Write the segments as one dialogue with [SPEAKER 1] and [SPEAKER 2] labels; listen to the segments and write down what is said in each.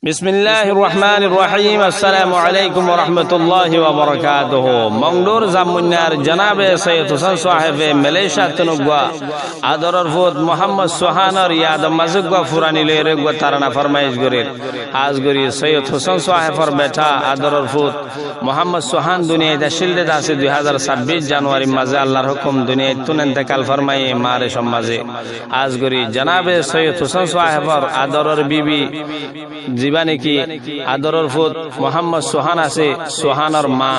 [SPEAKER 1] বিসমিল্লাহির রহমানির রহিম। আসসালামু আলাইকুম ওয়া রাহমাতুল্লাহি ওয়া বারাকাতুহু। মংডুর জামুন্নার জনাবে সৈয়দ হোসেন সাহেবে মালয়েশিয়া তনুগা আদরর ফুত মোহাম্মদ সোহানর ইয়াদ মাজুগা ফুরানি লেরে গো তারানা ফরমাইশ গরির আজ গরি সৈয়দ হোসেন সাহেবর বেটা আদরর ফুত মোহাম্মদ সোহান দুনিয়ায় দাশিলদে আছে 2026 জানুয়ারি মাঝে আল্লাহর হুকুম দুনিয়ায় তুন ইন্তেকাল ফরমায়ে মারে সমাজে আজ গরি জনাবে সৈয়দ হোসেন সাহেবর আদরর বিবি জীবানী কি আদরর ফুত মোহাম্মদ সোহান আছে সোহানর মা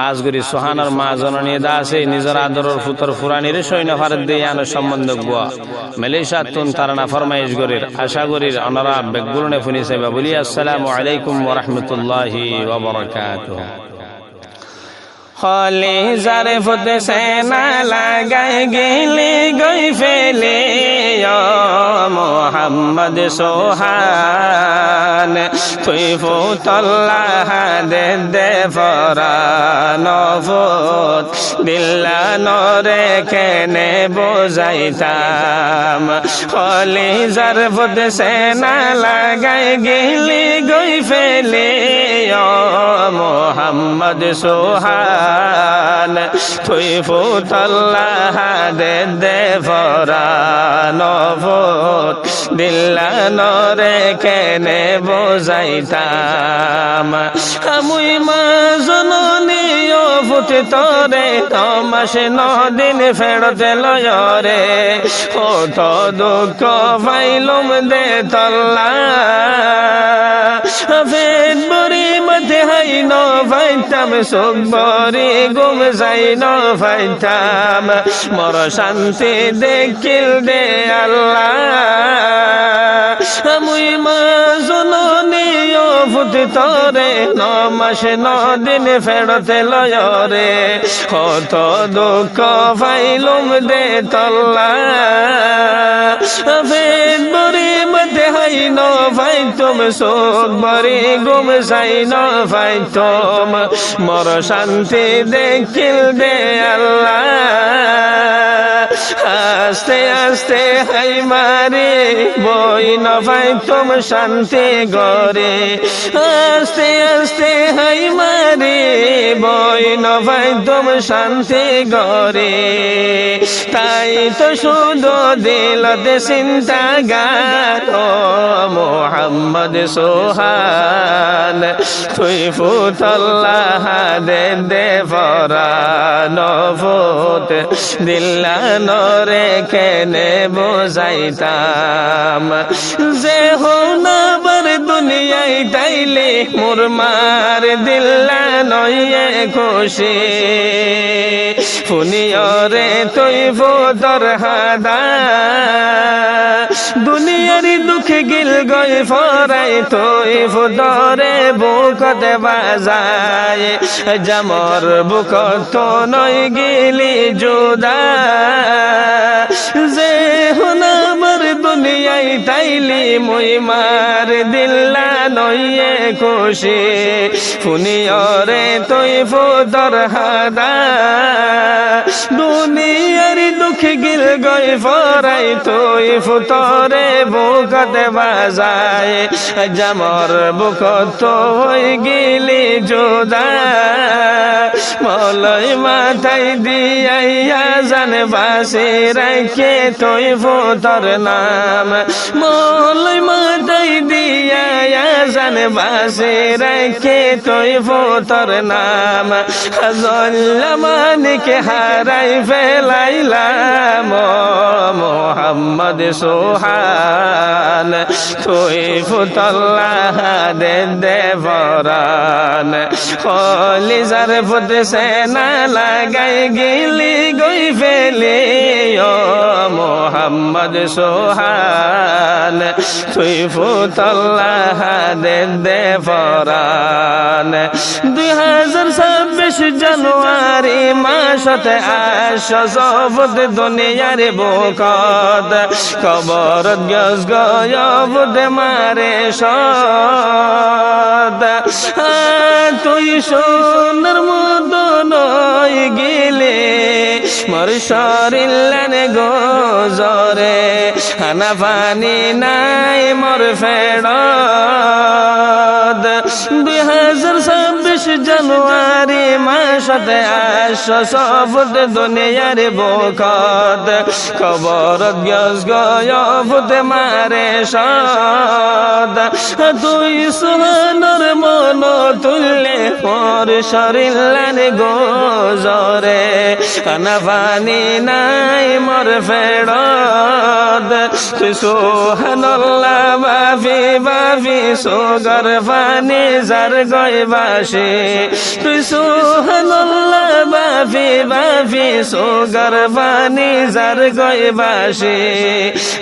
[SPEAKER 1] আজ গরি সোহানর মা জননী দা আছে নিজের আদরর ফুতর ফুরানির সৈন্য ভারত দিয়ে আনো সম্বন্ধ গুয়া মালয়েশিয়া তুন তারানা ফরমাইশ গরির আশা গরির অনারা বেগুরনে ফুনি সাহেব বলি আসসালামু আলাইকুম ওয়া রাহমাতুল্লাহি ওয়া বারাকাতুহু। হলি জারে ফুত সেনা লাগাই গেলি গই ফেলে মোহাম্মদ সোহান তুই ফুতল্লাহ দে ফরান ফুত দিল্লানো রে কেনে বোঝাইতাম হলি জার ফুত সেনা লাগাই গেলি গই ফেলে মোহাম্মদ সোহান তুই ফুতল্লাহ দে ফরান ফুত দিল্লানো রে কেনে বোঝাইতাম মুই মা জননী ও ফুত তোরে তমাস নদিন ফেরতে লয়রে ও তো দুঃখ পাইলুম দে তল্লা ফেদ বরি মতে হাই ন ফাইতাম সুখ বরি গুম যাই ন ফাইতাম মর শান্তি দেখিল দে আল্লাহ মুই মা জননী ও ফুত তোরে নমাস নদিন ফেরতে লয়রে কত দুঃখ পাইলুম দে তল্লা ফেদ বরি মতে হাই ন ফাইতুম সুখ বরি গুম যাই ন ফাইতুম মর শান্তি দেখিল দে আল্লাহ আস্তে আস্তে হাই মারে বই ন ফাইতুম শান্তি গরে আস্তে আস্তে হাই মারে বই ন ফাইতুম শান্তি গরে তাই তো শুধু দিলতে চিন্তা গান ও মোহাম্মদ সোহান তুই ফুতল্লাহ দে ফরান ফুত দিল্লানো রে কেনে বোঝাইতাম যে হোনাবার দুনিয়ায় তাইলে মোর মার দিল্লানয়ে খুশি ফুনিয়রে তুই ফুতর হাদা দুনিয়ার দুঃখ গিল গই ফরাই তুই ফুতরে বুকতে বাজায় জামর বুকত নই গিলি জুদা যে হুনামার দুনিয়ায় তাইলি মুই মার দিল্লা নইয়ে খুশি ফুনিয়রে তুই ফুতর হাদা দুনিয়ার দুঃখ গিল গই ফরাই তুই ফুতরে বুকতে বাজায় জামর বুকত হই গিলি জুদা মলয় মাথায় দিয়াইয়া জান বাসে রাখে তুই ফুতর নাম মলয় মাথায় দিয়াইয়া জান বাসে রাখে তুই ফুতর নাম জল্লামানিকে হারাই ফেলাইলাম মোহাম্মদ সোহান তুই ফুতল্লাহ দে ফরান হলি জার ফুত সেনা লাগাই গিলি গই ফেলে ও মোহাম্মদ সোহান তুই ফুতল্লাহ দে ফরান 2026 জানুয়ারি মাসতে আস জবদ দুনিয়ার বুকত কবর গজ গয়বদ মারে সদ তুই সোনার মদন গিলে মোর শরীর গোজরে খানা পানি নাই মোর ফেড় 2026 জানুয়ারি মাসতে আসো সবুত দুনিয়ার বুকত কবরত গজ গয়বুত মারে সদ তুই সুহানর মন তুললে মোর শরীর গোজরে আনাফানি নাই মোর ফেরদ তুই সুহানাল্লাহ বাফি বাফি সুগর ফানি জার গয়বাসি তুই সুহানাল্লাহ বাফি বাফি সুগর ফানি জার গয়বাসি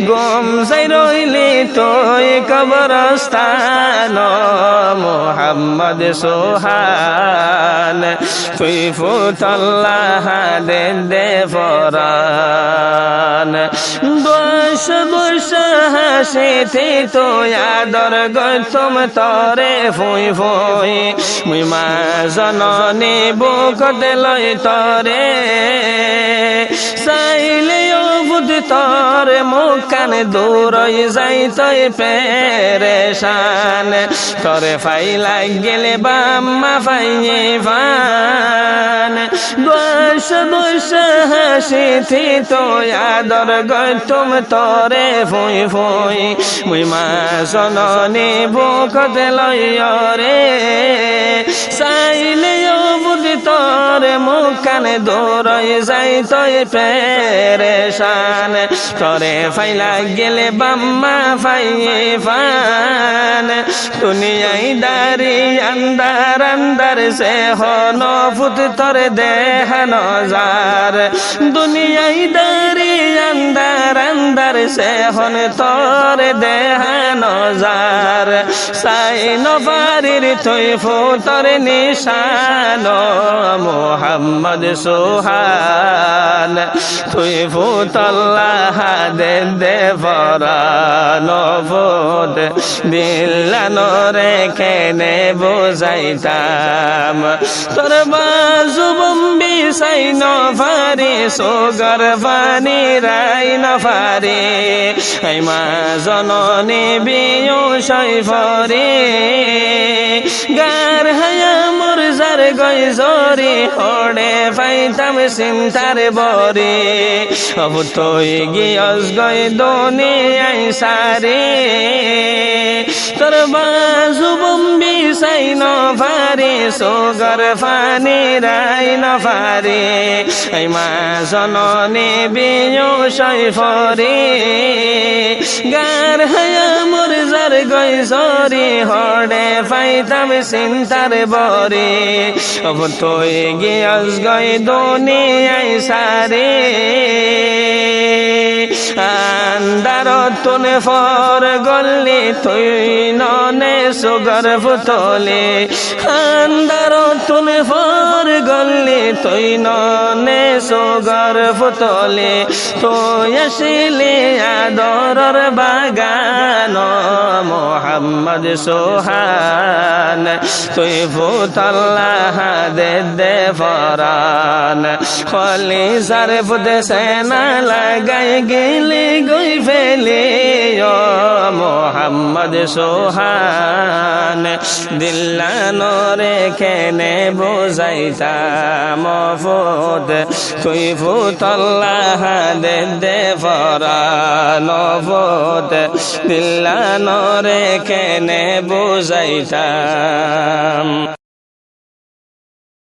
[SPEAKER 1] গম যাই রইলি তুই কবরস্থান মোহাম্মদ সোহান তুই ফুতল্লাহ দে ফরান দোষ দোষ হাসিতে তো আদর গৌতম তরে ফুই ফুই মুই মা জননী বুকতে লই তরে চাইলে বুধ তর মুখ কান দূরই যাই তই পেরেশান তরে ফাই গেলে বাম্মা ফাইয়ে ফান দোষ দোষ হাসিথি তো আদর গৌতম তরে ফুই ফুই মুই মা জননী বুকতে লইরে চাইলে বুধ তর মুখ কান দূরই যাই তই পেরেশান তরে ফাইলা গেলে বাম্মা ফাইয়ে ফান দুনিয়াই দারি আন্দার আন্দার সে হন ফুত তরে দেহান যার দুনিয়াই দারি আন্দার আন্দার সে হন তরে দেহান যার সাই নবারির তুই ফুতর নিশান মোহাম্মদ সোহান তুই ফুতল্লাহ দে ফরান ফুত দিল্লানো রেখে নে বুঝাইতাম তোর বাজু বম্বি সাই নফারি সোগর ফানি রাই নফারি এই মা জননী বিয়ু শৈফরি গার হায়া মোর যার গই জরি হড়ে ফাইতাম চিন্তার বরি অব তুই গিয়স গই দুনিয়াই সারি তোর বাজু বম্বি সাই নফারি সোগর ফানি রাই নফারি এই মা জননী বিয়ু শৈফরি গার হায়া মোর যার গই জরি হড়ে ফাইতাম চিন্তার বরি অব তুই গিয়স গই দুনিয়াই সারি আন্দারতুন ফর গল্লি তুই ননে সুগর ফুতলে আন্দারতুন ফর গল্লি তুই ননে সুগর ফুতলে তুই আসিলি আদরর বাগান মোহাম্মদ সোহান তুই ফুতল্লাহ দে ফরান খলি সার ফুতে সেনা লাগাই গেলে গই ফেলে মোহাম্মদ সোহান দিল্লানো রেখে নে বুঝাইতাম ফুত তুই ফুতল্লাহ দে ফরান ফুত দিল্লানো রেখে নে বুঝাইতাম